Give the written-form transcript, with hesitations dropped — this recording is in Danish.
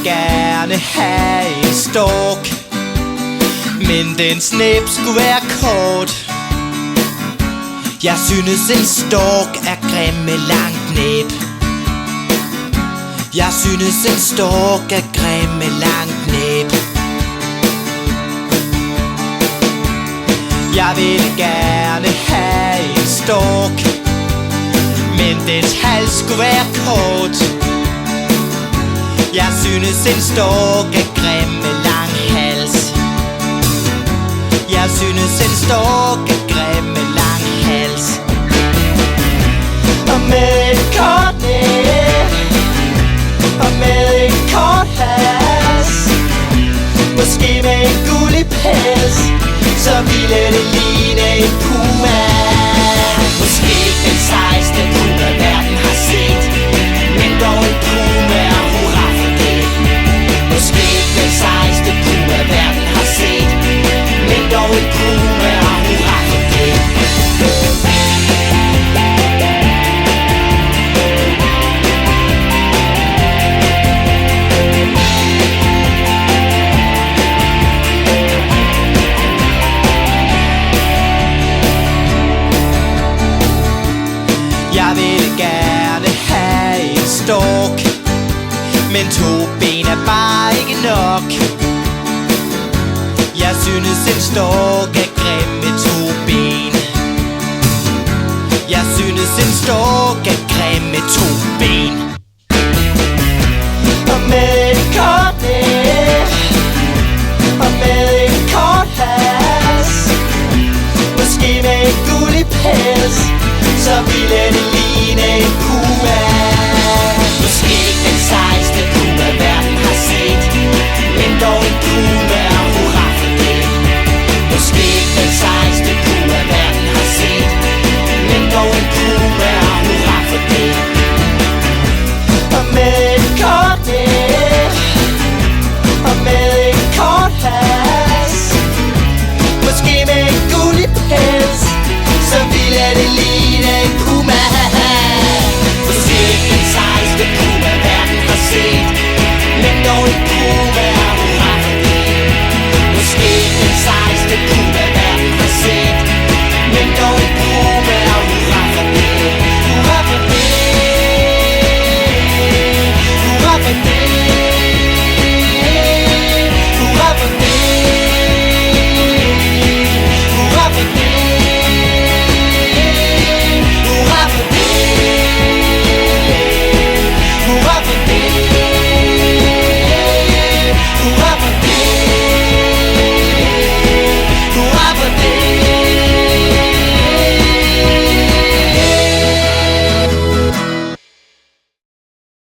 gerne have en stork, men dens næb skulle være kort. Jeg synes en stork er grim med langt næb. Jeg synes en stork er grim med langt næb. Jeg ville gerne have en stork, men dens hals skulle være kort. Jeg synes en stork er grim med lang hals. Jeg synes en stork er grim med lang hals. Og med et kort næb, og med en kort hals, måske med en gullig pels, så ville det ligne en puma. Måske ikke den sejste puma verden har set, men dog en puma, hurra for det. Måske ikke den sejste puma verden har set, men dog en puma, hurra for det. Jeg ville gerne have en stork, men 2 ben er bare ikke nok. Jeg synes en stork er grim med 2 ben. Jeg synes en stork er grim med 2 ben. Og med et kort næb, og med en kort hals, måske med en gullig pels, så ville det ligne en puma. Måske ikke den sejste puma verden har set, men dog en puma, hurra for det. Måske ikke den sejste puma verden har set, men dog en puma, hurra for det. Og med et kort næb, og med en kort hals, måske med en gullig pels, så ville det ligne